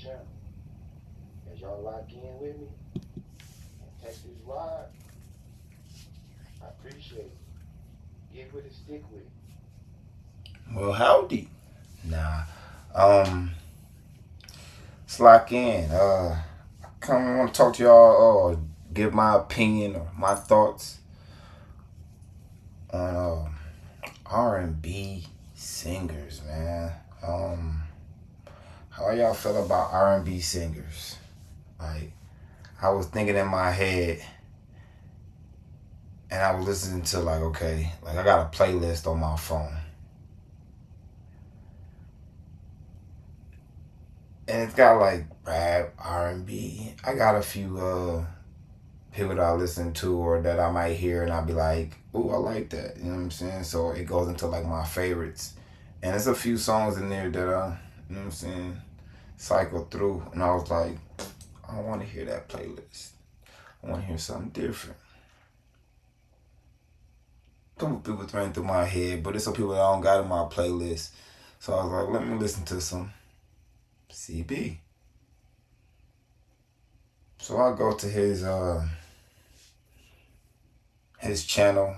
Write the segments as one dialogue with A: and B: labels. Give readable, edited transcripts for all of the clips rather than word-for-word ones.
A: channel. As y'all lock in with me and take this ride, I appreciate it. Get with it, stick with it.
B: Well, howdy. Nah. Um, let's lock in. I kind of want to talk to y'all or give my opinion or my thoughts on R&B singers, man. Um, how y'all feel about R&B singers? Like, I was thinking in my head, and I was listening to like, okay, like I got a playlist on my phone, and it's got like rap, R&B. I got a few people that I listen to or that I might hear and I'll be like, ooh, I like that. You know what I'm saying? So it goes into like my favorites. And there's a few songs in there that you know what I'm saying, cycle through. And I was like, I don't want to hear that playlist. I want to hear something different. A couple people ran through my head, but there's some people that I don't got in my playlist. So I was like, let me listen to some CB. So I go to his channel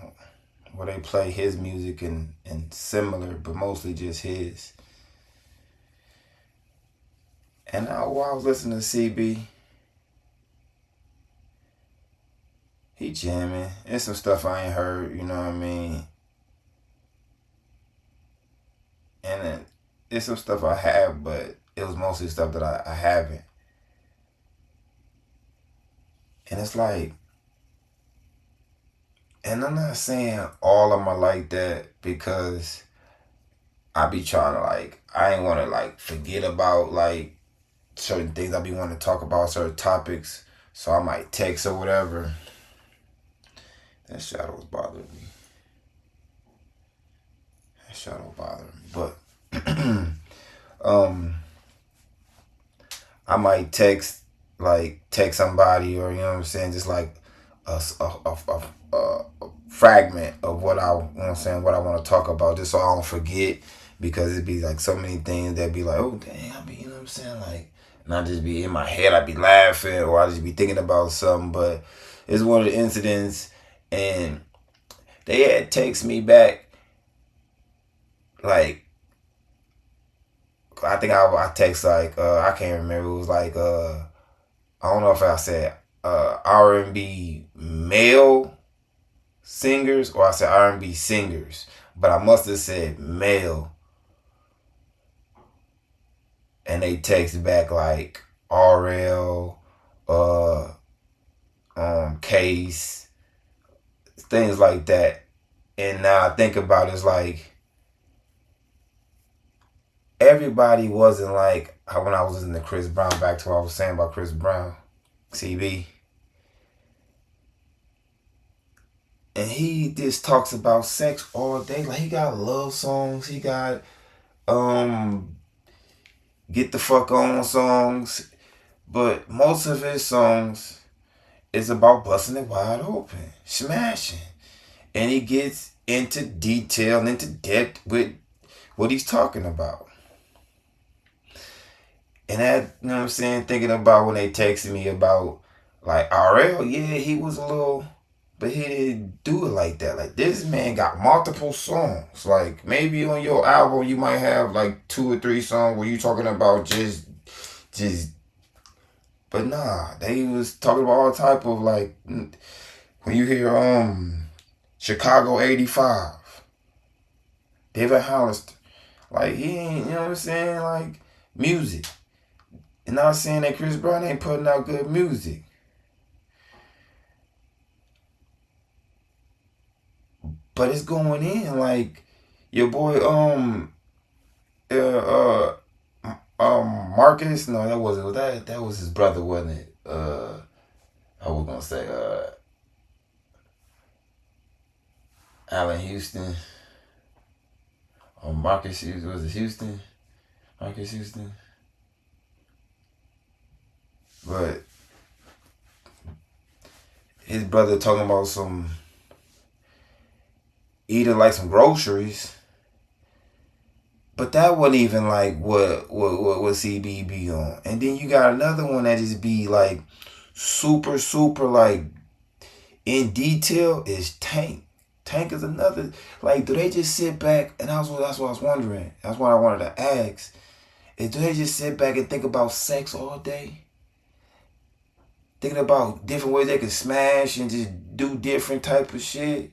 B: where they play his music and similar, but mostly just his. And while I was listening to CB, he jamming. It's some stuff I ain't heard, you know what I mean? And then it's some stuff I have, but it was mostly stuff that I haven't. And it's like, and I'm not saying all of them are like that because I be trying to like, I ain't want to like forget about like certain things I be wanting to talk about, certain topics. So I might text or whatever. That shadow was bothering me. That shadow bothering me. But I might text somebody or you know what I'm saying, just like a fragment of what I, you know what I'm saying, what I want to talk about, just so I don't forget, because it'd be like so many things that be like, oh dang, I be, you know what I'm saying, like, and I just be in my head, I be laughing or I just be thinking about something. But it's one of the incidents, and they had text me back like, I think I text like I can't remember, it was like I don't know if I said R&B male singers or I said R&B singers, but I must have said male, and they text back like RL, uh, Case, things like that. And now I think about it, it's like everybody wasn't like how when I was listening to Chris Brown, back to what I was saying about Chris Brown, CB. And he just talks about sex all day. Like he got love songs, he got um get the fuck on songs, but most of his songs is about busting it wide open, smashing, and he gets into detail and into depth with what he's talking about. And that, you know what I'm saying, thinking about when they texted me about like RL, yeah, he was a little, but he didn't do it like that. Like this man got multiple songs. Like maybe on your album you might have like 2 or 3 songs where you talking about just but nah, they was talking about all type of like when you hear Chicago '85, David Hollister, like he ain't, you know what I'm saying, like music. And not saying that Chris Brown ain't putting out good music, but it's going in like your boy uh uh Marcus. No, that wasn't that was his brother, wasn't it? I was gonna say Allen Houston or Marcus Houston. Was it Houston? Marcus Houston. But his brother talking about some eating like some groceries, But that wasn't even like what CBB on. And then you got another one that just be like super like in detail is Tank. Tank is another, like, do they just sit back, and that's what I was wondering. That's what I wanted to ask. Is do they just sit back and think about sex all day? Thinking about different ways they can smash and just do different type of shit.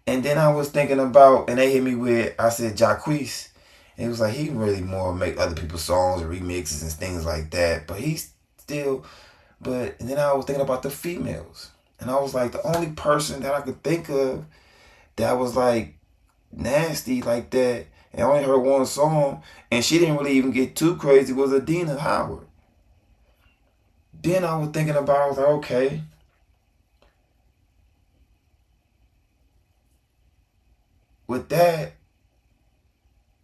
B: And then I was thinking about, and they hit me with, I said Jacquees. And it was like, he really more make other people's songs or remixes and things like that. But he's still, and then I was thinking about the females. And I was like, the only person that I could think of that was like nasty like that, and I only heard one song, and she didn't really even get too crazy, was Adina Howard. Then I was thinking about, I was like, okay, with that,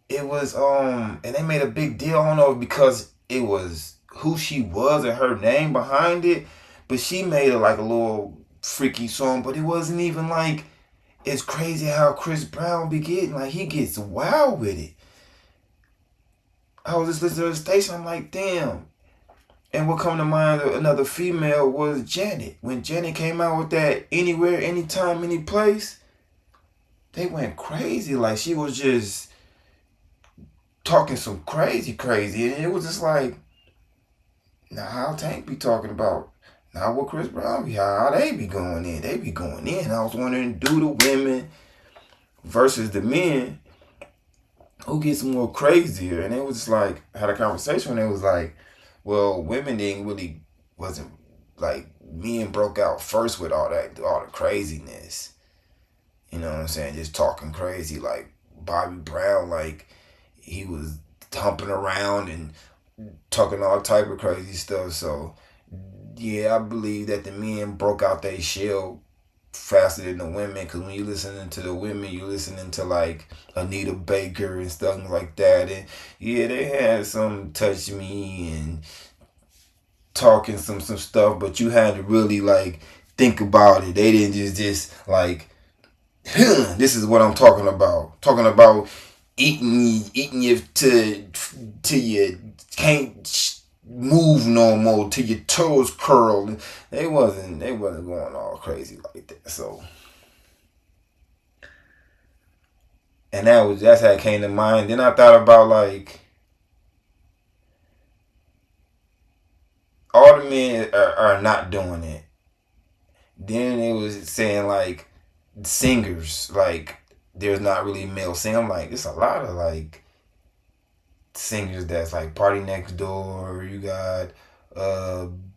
B: it was and they made a big deal. I don't know because it was who she was and her name behind it, but she made it like a little freaky song, but it wasn't even like, it's crazy how Chris Brown be getting, like, he gets wild with it. I was just listening to the station, I'm like, damn. And what come to mind, another female, was Janet. When Janet came out with that Anywhere, Anytime, Any Place, they went crazy. Like, she was just talking some crazy. And it was just like, now how Tank be talking about, now what Chris Brown be, how they be going in. They be going in. I was wondering, do the women versus the men, who gets more crazier? And it was just like, I had a conversation and it was like, well, women didn't really, wasn't like, men broke out first with all the craziness. You know what I'm saying? Just talking crazy, like Bobby Brown, like he was humping around and talking all type of crazy stuff. So yeah, I believe that the men broke out their shell faster than the women, because when you listening to the women, you listening to like Anita Baker and stuff like that, and yeah, they had some touch me and talking some stuff, but you had to really like think about it. They didn't just like, this is what I'm talking about eating you till you can't move no more, till your toes curl. They wasn't going all crazy like that. So, and that's how it came to mind. Then I thought about like, all the men are not doing it. Then it was saying like singers, like there's not really male singers. I'm like, it's a lot of like singers that's like Party Next Door. You got um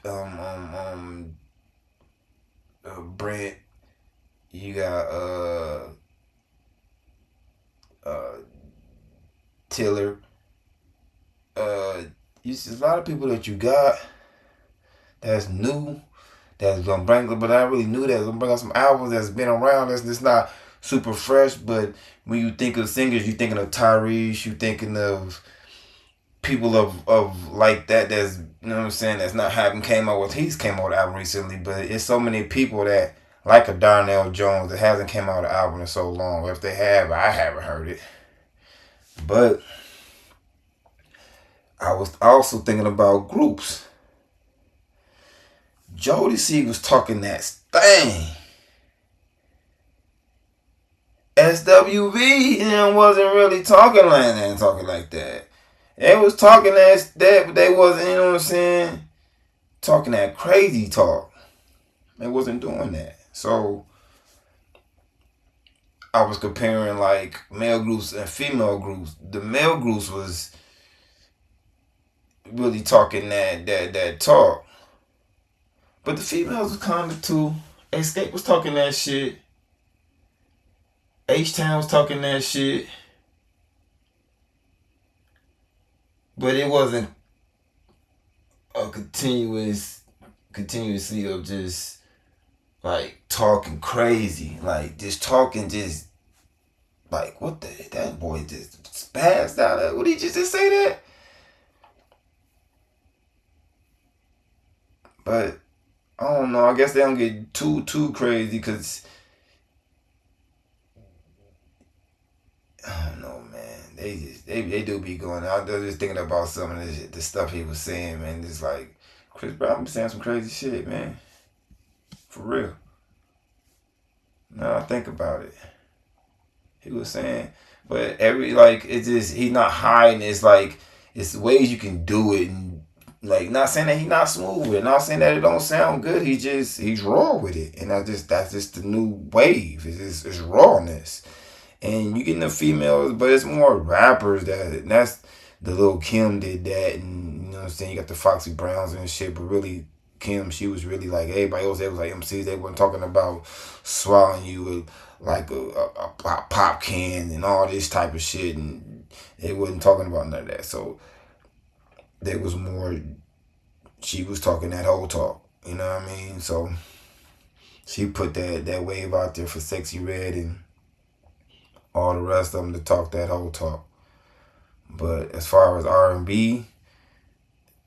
B: um um Brent. You got uh Tiller. It's a lot of people that you got that's new, that's gonna bring, but I really knew that gonna bring out some albums that's been around. That's just not super fresh. But when you think of singers, you thinking of Tyrese, you thinking of people of like that. That's, you know what I'm saying, that's not having came out with an album recently. But it's so many people that like a Darnell Jones that hasn't came out an album in so long. If they have, I haven't heard it. But I was also thinking about groups. Jodeci was talking that thing. SWV wasn't really talking like that. They was talking that, but they wasn't, you know what I'm saying, talking that crazy talk. They wasn't doing that. So I was comparing like male groups and female groups. The male groups was really talking that talk. But the females was kind of too. Escape was talking that shit. H-Town was talking that shit. But it wasn't a continuously of just like talking crazy. Like just talking just like, what that boy just spazzed out. What did he just say that? But I don't know. I guess they don't get too crazy because they do be going out. I was just thinking about some of the stuff he was saying, man. It's like Chris Brown saying some crazy shit, man. For real. Now I think about it. He was saying, but it's just he's not hiding. It's like it's ways you can do it, and like not saying that he's not smooth with it, not saying that it don't sound good. He's raw with it, and that's just the new wave. It's rawness, and you getting the females, but it's more rappers that's the little Kim did that, and you know what I'm saying. You got the Foxy Browns and shit, but really Kim, she was really like everybody else. They was like MCs. They weren't talking about swallowing you with like a pop can and all this type of shit, and they wasn't talking about none of that. So there was more. She was talking that whole talk. You know what I mean? So she put that wave out there for Sexy Red and all the rest of them to talk that whole talk. But as far as R&B,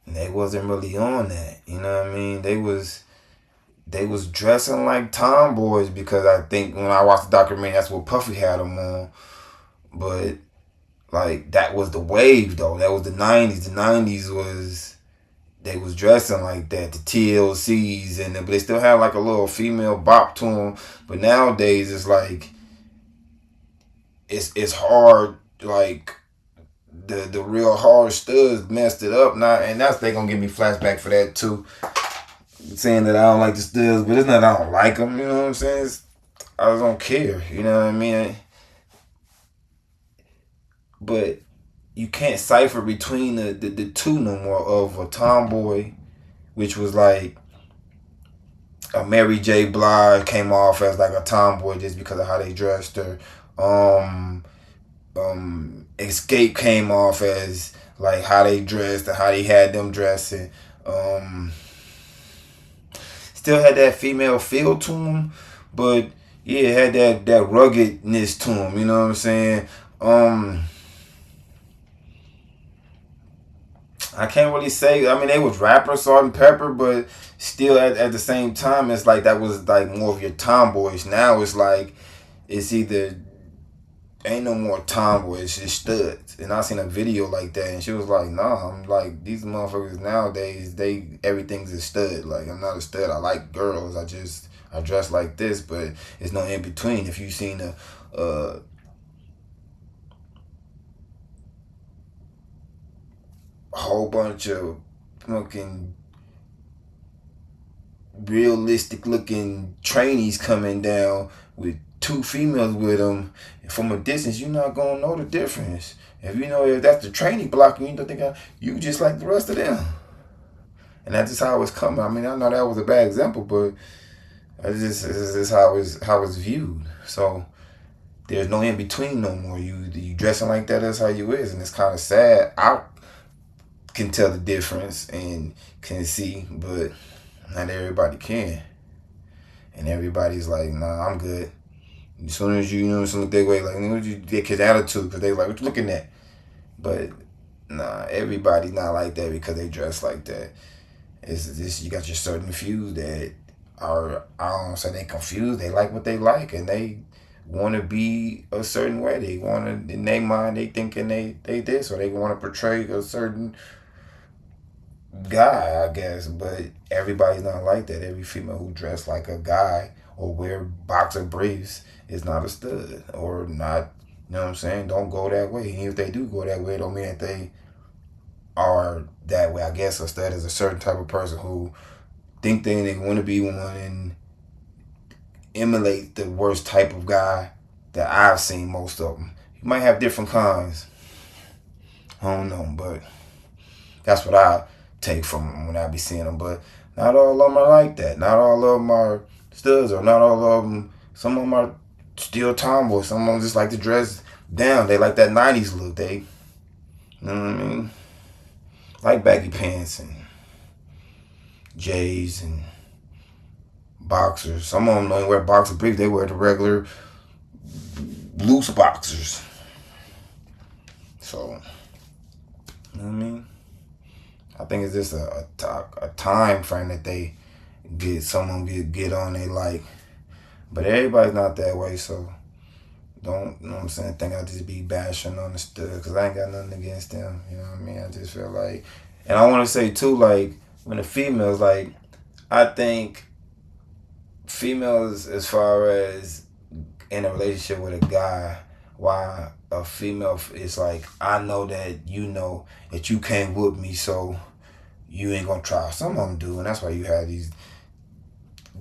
B: they wasn't really on that. You know what I mean? They was dressing like tomboys because I think when I watched the documentary, that's what Puffy had them on. But like that was the wave though. That was the 90s. The 90s was they was dressing like that. The TLCs but they still had like a little female bop to them. But nowadays it's like it's hard. Like the real hard studs messed it up now, and they gonna give me flashback for that too. Saying that I don't like the studs, but it's not that I don't like them. You know what I'm saying? I just don't care. You know what I mean? But you can't cipher between the two no more of a tomboy, which was like a Mary J. Blige came off as like a tomboy just because of how they dressed her. Escape came off as like how they dressed and how they had them dressing. Still had that female feel to them, but yeah, it had that ruggedness to them. You know what I'm saying? I can't really say. I mean, they was rapper Salt and Pepper, but still at the same time, it's like that was like more of your tomboys. Now it's like it's either ain't no more tomboys, it's just studs. And I seen a video like that, and she was like, "Nah, I'm like these motherfuckers nowadays. Everything's a stud. Like I'm not a stud. I like girls. I dress like this, but it's no in between. If you seen a whole bunch of fucking realistic looking trainees coming down with two females with them from a distance, you're not gonna know the difference. If that's the trainee blocking, you don't think you just like the rest of them. And that's just how it's coming. I mean, I know that was a bad example, but it's just how it's viewed. So there's no in between no more. You dressing like that, that's how you is, and it's kind of sad. I can tell the difference and can see, but not everybody can. And everybody's like, nah, I'm good. As soon as you look their way, like, what you get his attitude, because they like, what you looking at? But nah, everybody's not like that because they dress like that. It's this, you got your certain few that are, I don't say they confused, they like what they like, and they want to be a certain way. They want to, in their mind, they thinking they this, or they want to portray a certain guy, I guess. But everybody's not like that. Every female who dress like a guy or wear boxer briefs is not a stud, or not, you know what I'm saying, don't go that way. And if they do go that way, it don't mean that they are that way. I guess a stud is a certain type of person who think they want to be one and emulate the worst type of guy that I've seen. Most of them, you might have different kinds, I don't know, but that's what I take from them when I be seeing them. But not all of them are like that. Not all of them are studs, or not all of them. Some of them are still tomboys. Some of them just like to dress down. They like that 90s look. They, you know what I mean? Like baggy pants and J's and boxers. Some of them don't even wear boxer briefs. They wear the regular loose boxers. So, you know what I mean? I think it's just a time frame that they get on they like. But everybody's not that way, so don't, you know what I'm saying, think I just be bashing on the stuff, because I ain't got nothing against them. You know what I mean? I just feel like, and I want to say too, like, when the females, like, I think females, as far as in a relationship with a guy, why a female is like, I know that you know that you can't whoop me, so you ain't gonna try. Some of them do, and that's why you have these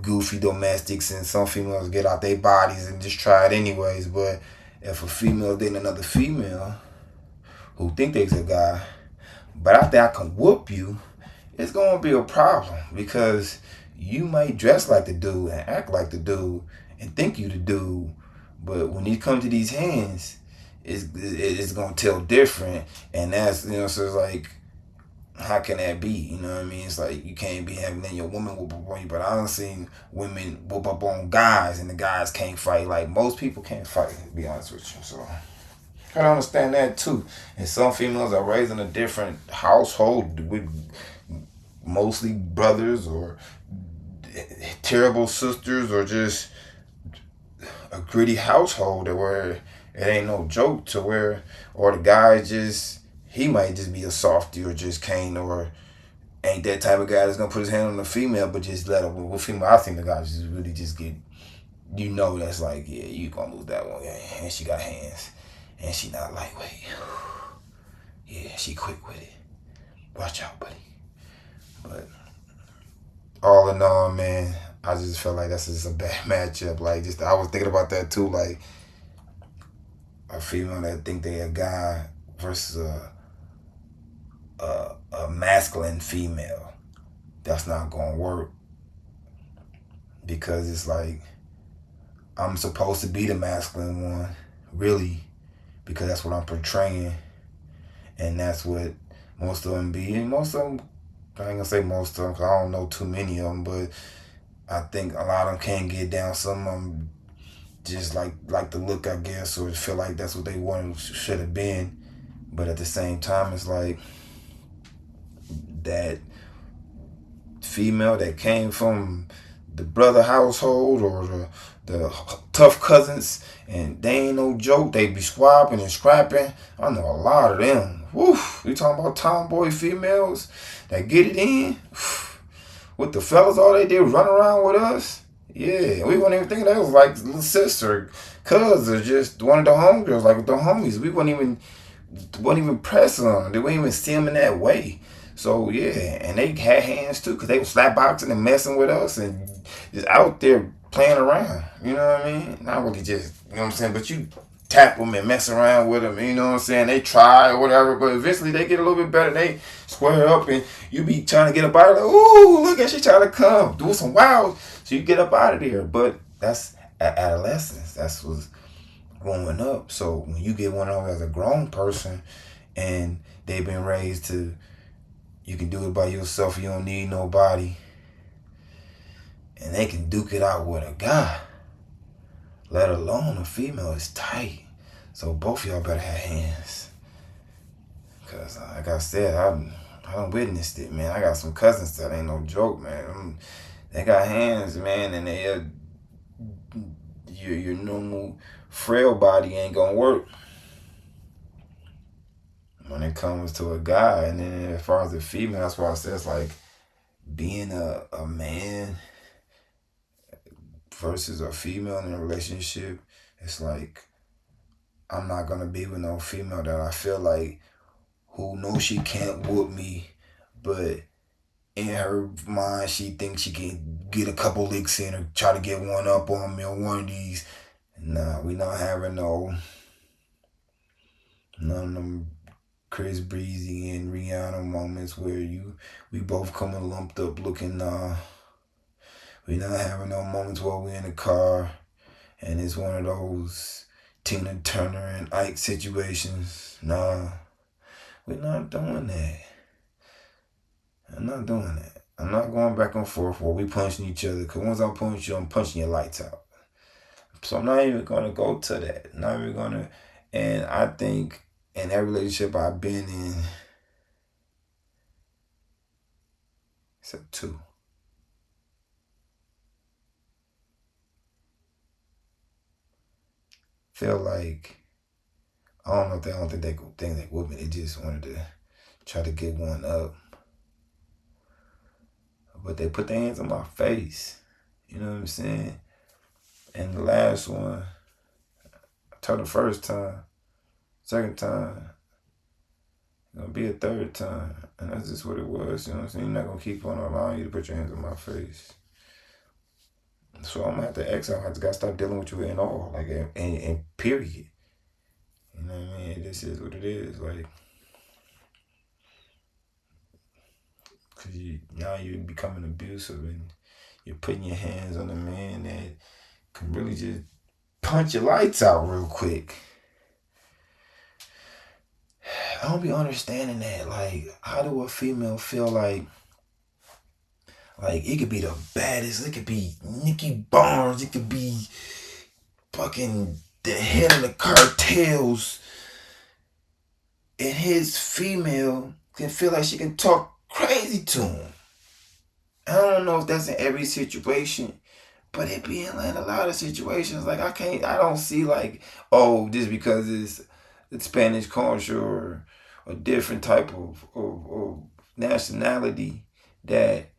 B: goofy domestics, and some females get out their bodies and just try it anyways. But if a female dating another female who think they's a guy, but I think I can whoop you, it's gonna be a problem, because you might dress like the dude and act like the dude and think you the dude, but when you come to these hands, it's gonna tell different, and that's, you know, so it's like, how can that be? You know what I mean? It's like, you can't be having your woman whoop up on you, but I done seen women whoop up on guys and the guys can't fight. Like, most people can't fight, to be honest with you. So I don't understand that too. And some females are raised in a different household with mostly brothers or terrible sisters, or just a gritty household where it ain't no joke, to where, or the guy just, he might just be a softie, or just can't, or ain't that type of guy that's gonna put his hand on the female, but just let her. With female, I think the guy just really just get, you know, that's like, yeah, you gonna lose that one, and she got hands, and she not lightweight. Yeah, she quick with it. Watch out, buddy. But all in all, man, I just felt like that's just a bad matchup. Like, just, I was thinking about that too. Like, a female that think they a guy versus a masculine female. That's not gonna work, because it's like, I'm supposed to be the masculine one, really, because that's what I'm portraying, and that's what most of them be. And most of them, I ain't gonna say most of them, because I don't know too many of them, but I think a lot of them can't get down. Some of them just like the look, I guess, or feel like that's what they wanted, should have been. But at the same time, it's like, that female that came from the brother household, or the tough cousins, and they ain't no joke. They be swapping and scrapping. I know a lot of them. Woo! We talking about tomboy females that get it in. With the fellas, all they did was run around with us. Yeah, we wasn't even thinking that was like little sister, cousin, or just one of the homegirls, like with the homies. We wasn't even pressing on them. They wouldn't even see them in that way. So yeah, and they had hands too, because they were slap boxing and messing with us, and just out there playing around. You know what I mean? Not really just, you know what I'm saying, but you tap them and mess around with them. You know what I'm saying? They try or whatever, but eventually they get a little bit better. They square up, and you be trying to get up out of there. Ooh, look at she trying to come, do some wild. So you get up out of there. But that's adolescence. That's what's growing up. So when you get one of them as a grown person, and they've been raised to, you can do it by yourself, you don't need nobody, and they can duke it out with a guy, let alone a female, is tight. So both of y'all better have hands. Because like I said, I done witnessed it, man. I got some cousins that ain't no joke, man. They got hands, man, and your normal frail body ain't gonna work when it comes to a guy. And then as far as a female, that's why I say it's like, being a man versus a female in a relationship. It's like, I'm not gonna be with no female that I feel like, who knows she can't whoop me, but in her mind she thinks she can get a couple licks in, or try to get one up on me, or one of these. Nah, we not having none of them Chris Breezy and Rihanna moments where we both coming lumped up looking. We not having no moments where we in the car and it's one of those Tina Turner and Ike situations. Nah, we're not doing that. I'm not doing that. I'm not going back and forth where we punching each other, because once I punch you, I'm punching your lights out. So I'm not even going to go to that. Not even going to. And I think in every relationship I've been in, except two, feel like I don't know if they don't think they would me. They just wanted to try to get one up. But they put their hands on my face. You know what I'm saying? And the last one, I told the first time, second time, gonna be a third time. And that's just what it was. You know what I'm saying? You're not gonna keep on allowing you to put your hands on my face. So I'm gonna have to exile. I just gotta stop dealing with you in all. Like in period. You know what I mean? This is what it is. Like, cause now you're becoming abusive and you're putting your hands on a man that can really just punch your lights out real quick. I don't be understanding that. Like, how do a female feel like it could be the baddest, it could be Nikki Barnes, it could be fucking the head of the cartels, and his female can feel like she can talk crazy to him. I don't know if that's in every situation, but it be in like a lot of situations. Like I don't see like, oh, just because it's Spanish culture or a different type of nationality that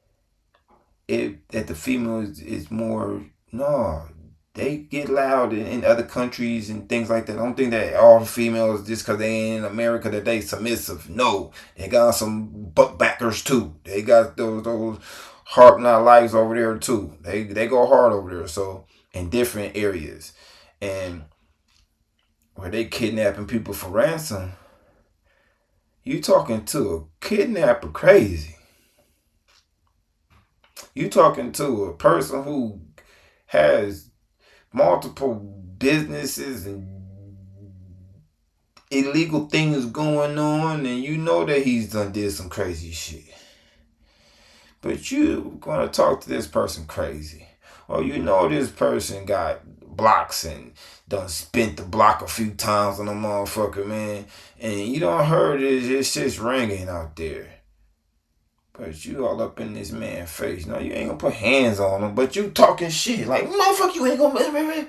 B: that the female is more. No, they get loud in other countries and things like that. I don't think that all the females, just because they ain't in America, that they submissive. No, they got some buck backers too. They got those hard not lives over there too. They go hard over there. So in different areas, and where they kidnapping people for ransom, you talking to a kidnapper crazy. You talking to a person who has multiple businesses and illegal things going on, and you know that he's done did some crazy shit. But you gonna talk to this person crazy. Or you know this person got blocks and done spent the block a few times on a motherfucker, man. And you don't heard this shit's ringing out there. But you all up in this man's face. No, you ain't gonna put hands on him, but you talking shit. Like, motherfucker, you ain't gonna...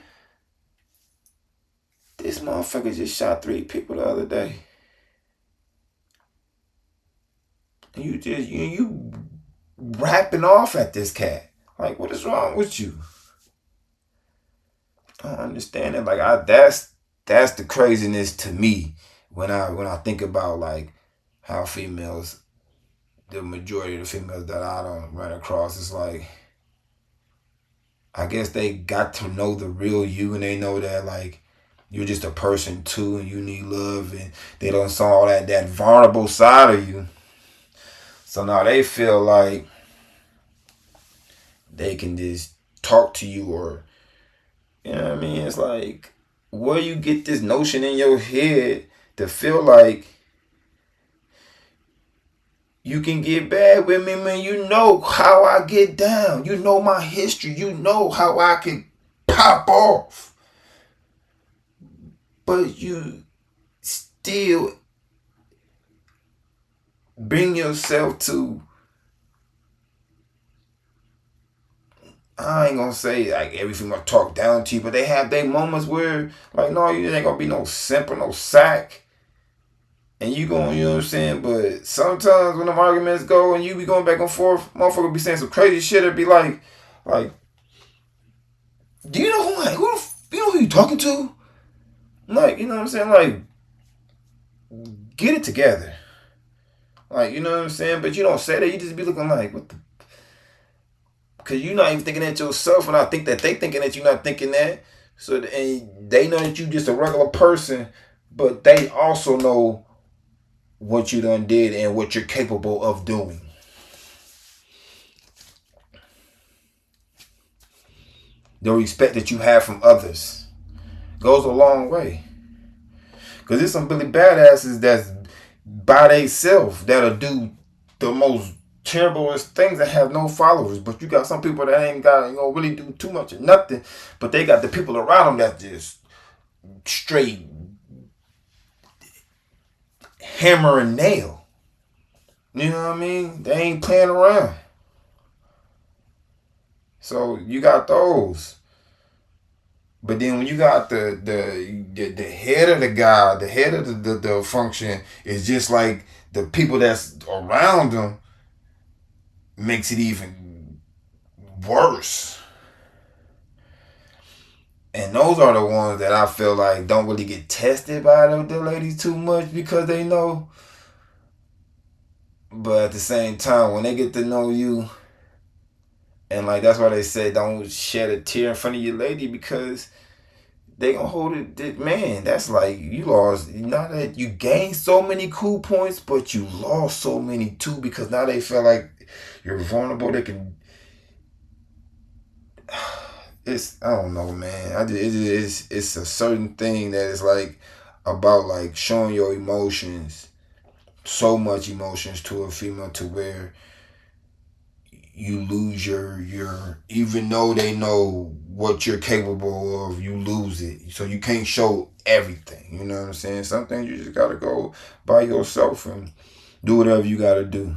B: This motherfucker just shot 3 people the other day. And you rapping off at this cat. Like, what is wrong with you? I don't understand it. Like, that's the craziness to me when I think about like how females, the majority of the females that I don't run across, is like, I guess they got to know the real you, and they know that like you're just a person too, and you need love, and they don't saw all that vulnerable side of you. So now they feel like they can just talk to you, or you know what I mean? It's like, where you get this notion in your head to feel like you can get bad with me, man. You know how I get down. You know my history. You know how I can pop off. But you still bring yourself to, I ain't gonna say like everything gonna talk down to you, but they have their moments where like, no, you ain't gonna be no simp or no sack. And you going, you know what I'm saying? But sometimes when them arguments go and you be going back and forth, motherfucker be saying some crazy shit. It'd be like, do you know you know who you talking to? Like, you know what I'm saying? Like, get it together. Like, you know what I'm saying? But you don't say that. You just be looking like, what the? Because you're not even thinking that yourself, and I think that they thinking that you're not thinking that. So, and they know that you just a regular person, but they also know what you done did and what you're capable of doing. The respect that you have from others goes a long way. Because there's some really badasses that's by themselves that'll do the most terriblest things that have no followers. But you got some people that ain't really do too much of nothing, but they got the people around them that just straight hammer and nail. You know what I mean? They ain't playing around. So you got those. But then when you got the head of the guy, the head of the function is just like the people that's around them, makes it even worse. And those are the ones that I feel like don't really get tested by the ladies too much because they know. But at the same time, when they get to know you, and like that's why they say don't shed a tear in front of your lady because they gonna hold it. Man, that's like you lost. Not that you gained so many cool points, but you lost so many too because now they feel like you're vulnerable. They can. It's I don't know, man. It's a certain thing that is like about like showing your emotions, so much emotions to a female to where you lose your even though they know what you're capable of, you lose it. So you can't show everything. You know what I'm saying? Some things you just gotta go by yourself and do whatever you gotta do.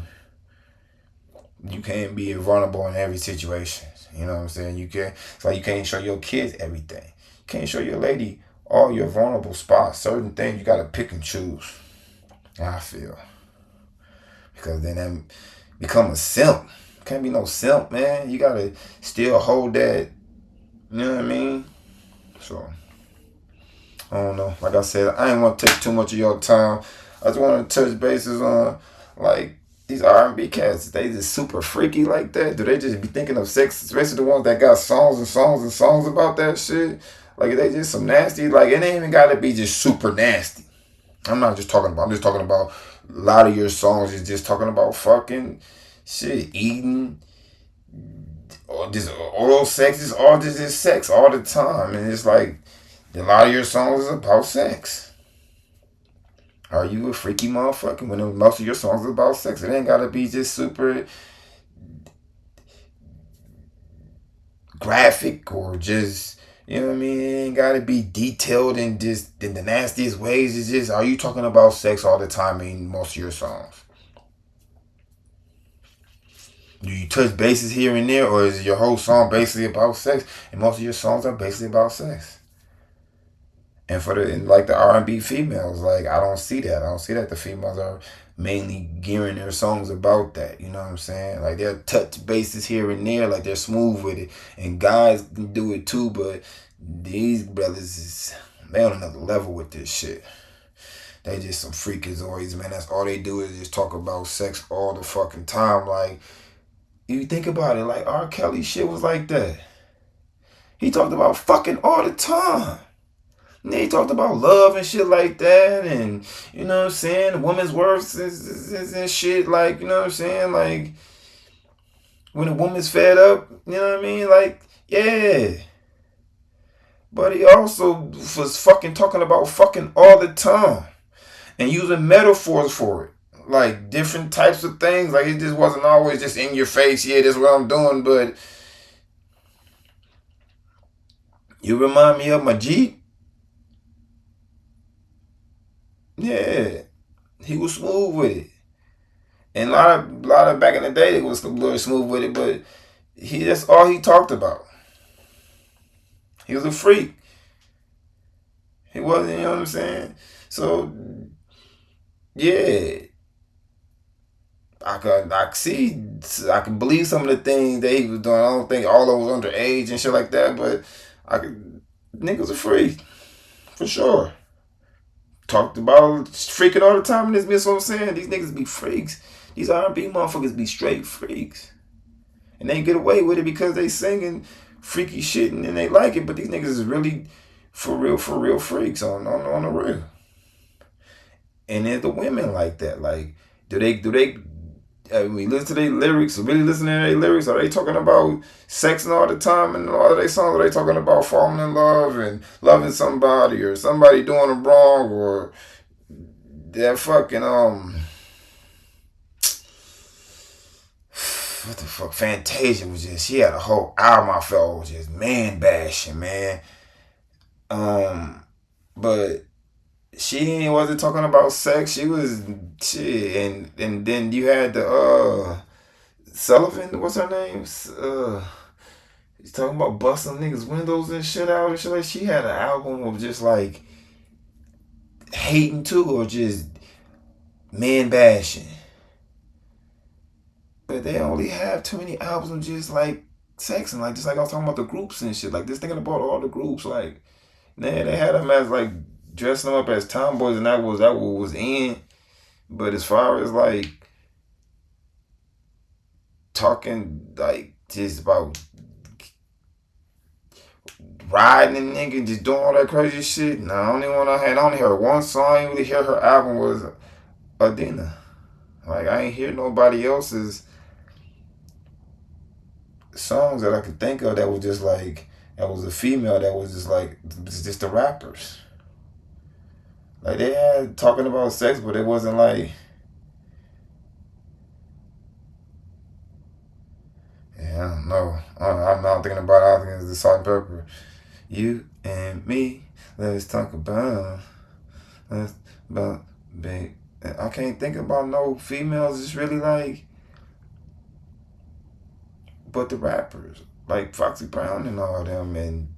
B: You can't be vulnerable in every situation. You know what I'm saying? You can't. It's like you can't show your kids everything. You can't show your lady all your vulnerable spots. Certain things you gotta pick and choose. I feel because then that become a simp. Can't be no simp, man. You gotta still hold that. You know what I mean? So I don't know. Like I said, I ain't want to take too much of your time. I just want to touch bases on like these R&B cats. They just super freaky like that. Do they just be thinking of sex, especially the ones that got songs and songs and songs about that shit? Like they just some nasty. Like it ain't even gotta be just super nasty. I'm not just talking about. I'm just talking about a lot of your songs is just talking about fucking shit, eating, or just oral sex. Is all just sex all the time, and it's like a lot of your songs is about sex. Are you a freaky motherfucker when most of your songs are about sex? It ain't gotta be just super graphic or just, you know what I mean? It ain't gotta be detailed in just in the nastiest ways. It's just, are you talking about sex all the time in most of your songs? Do you touch bases here and there, or is your whole song basically about sex? And most of your songs are basically about sex. And for the and like the R&B females, like I don't see that. I don't see that the females are mainly gearing their songs about that. You know what I'm saying? Like they'll touch bases here and there, like they're smooth with it. And guys can do it too, but these brothers is they on another level with this shit. They just some freakazoids, man. That's all they do is just talk about sex all the fucking time. Like you think about it, like R. Kelly shit was like that. He talked about fucking all the time. And then he talked about love and shit like that, and you know what I'm saying, the woman's worth and shit, like, you know what I'm saying, like when a woman's fed up, you know what I mean, like, yeah. But he also was fucking talking about fucking all the time and using metaphors for it. Like different types of things. Like it just wasn't always just in your face, yeah, this is what I'm doing, but you remind me of my Jeep. Yeah. He was smooth with it. And a lot of back in the day, it was a little smooth with it, but that's all he talked about. He was a freak. He wasn't, you know what I'm saying? So yeah, I can believe some of the things that he was doing. I don't think all of them was underage and shit like that, but I could niggas a freak for sure. Talked about freaking all the time in this bitch. What I'm saying, these niggas be freaks. These R&B motherfuckers be straight freaks. And they get away with it because they singing freaky shit and they like it. But these niggas is really for real freaks on the real. And then the women like that. Like, do they we listen to their lyrics, really listen to their lyrics? Are they talking about sexing all the time and all of their songs? Are they talking about falling in love and loving somebody or somebody doing them wrong or that fucking what the fuck? Fantasia was just, she had a whole album I felt was just man bashing, man. But she wasn't talking about sex. She was shit, and then you had the Sullivan. What's her name? He's talking about busting niggas' windows and shit out and shit. Like, she had an album of just like hating too, or just man bashing. But they only have too many albums of just like sex and like just like I was talking about the groups and shit. Like just thinking about all the groups, like man, they had them as like dressing them up as tomboys, and that what was in. But as far as like talking like just about riding a nigga, just doing all that crazy shit. Nah, the only one I only heard one song. I didn't really hear her album was Adina. Like I ain't hear nobody else's songs that I could think of that was just like that was a female that was just like just the rappers. Like they had talking about sex, but it wasn't like yeah, I don't know. I'm not thinking about it. I think it's the salt and pepper. You and me, let's talk about let's about big. I can't think about no females. It's really like, but the rappers like Foxy Brown and all them, and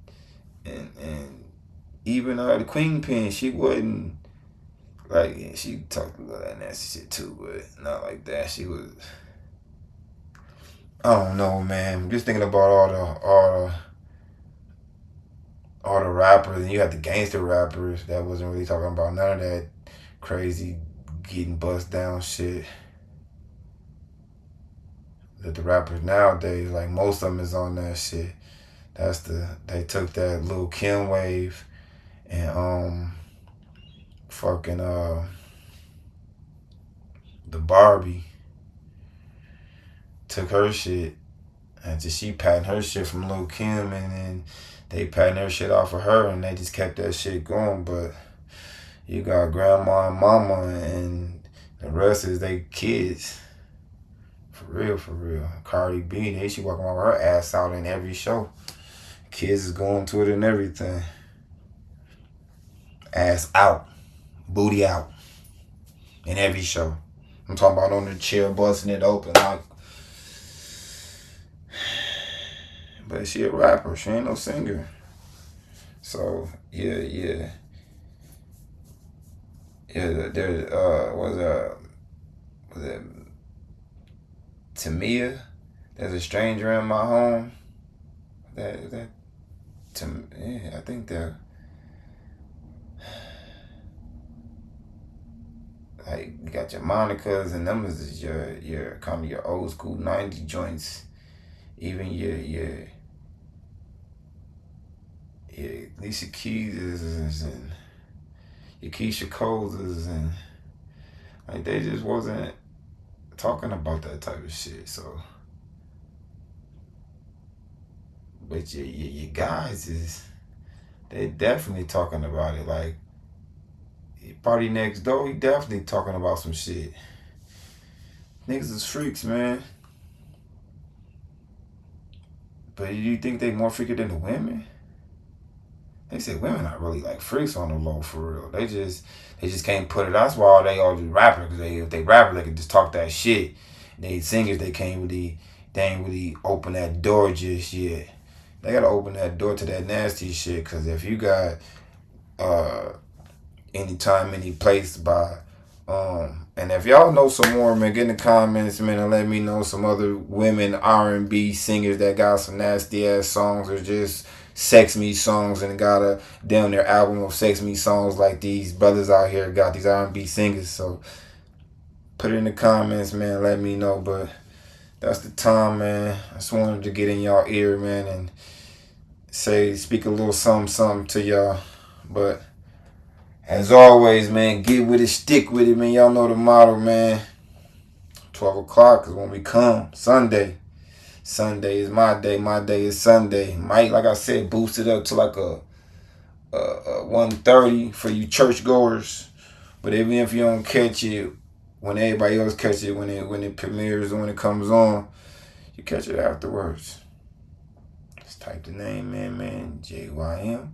B: even the Queen Pin. She wasn't like she talked about that nasty shit too, but not like that. She was. I don't know, man. Just thinking about all the rappers, and you had the gangster rappers that wasn't really talking about none of that crazy getting bust down shit. That the rappers nowadays, like most of them, is on that shit. They took that Lil Kim wave and fucking the Barbie took her shit and just she patented her shit from Lil Kim, and then they patented her shit off of her, and they just kept that shit going. But you got grandma and mama, and the rest is they kids. For real, for real. Cardi B, she walking around with her ass out in every show. Kids is going to it and everything. Ass out. Booty out. In every show. I'm talking about on the chair, busting it open. Like, but she a rapper. She ain't no singer. So, yeah. There was it Tamia? There's a stranger in my home. I think that like you got your Monicas, and them is your kind of your old school 90 joints. Even your Alicia Keys and your Keisha Coles and like they just wasn't talking about that type of shit. So, but your guys is they definitely talking about it. Like Party Next Door, he definitely talking about some shit. Niggas is freaks, man. But do you think they more freaky than the women? They said women are really like freaks on the low for real. They just can't put it. That's why they all do rappers. Because if they rapper, they can just talk that shit. And they singers, they ain't really open that door just yet. They gotta open that door to that nasty shit. Because if you got anytime, any place by and if y'all know some more, man, get in the comments, man, and let me know some other women R&B singers that got some nasty ass songs or just sex me songs and got a down their album of sex me songs like these brothers out here got these R&B singers. So put it in the comments, man, let me know. But that's the time, man. I just wanted to get in y'all ear, man, and speak a little something to y'all. But as always, man, get with it, stick with it, man. Y'all know the motto, man. 12 o'clock is when we come. Sunday. Sunday is my day. My day is Sunday. Might, like I said, boost it up to like a 1:30 for you churchgoers. But even if you don't catch it when everybody else catch it, when it premieres and when it comes on, you catch it afterwards. Just type the name in, man. JYMSHU.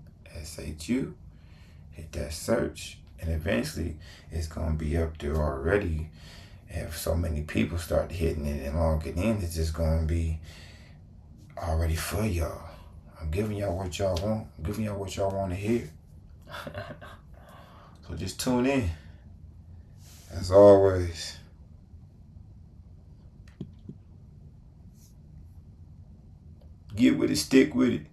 B: Hit that search, and eventually it's gonna be up there already. If so many people start hitting it and logging in, it's just gonna be already for y'all. I'm giving y'all what y'all want. I'm giving y'all what y'all want to hear. So just tune in. As always. Get with it, stick with it.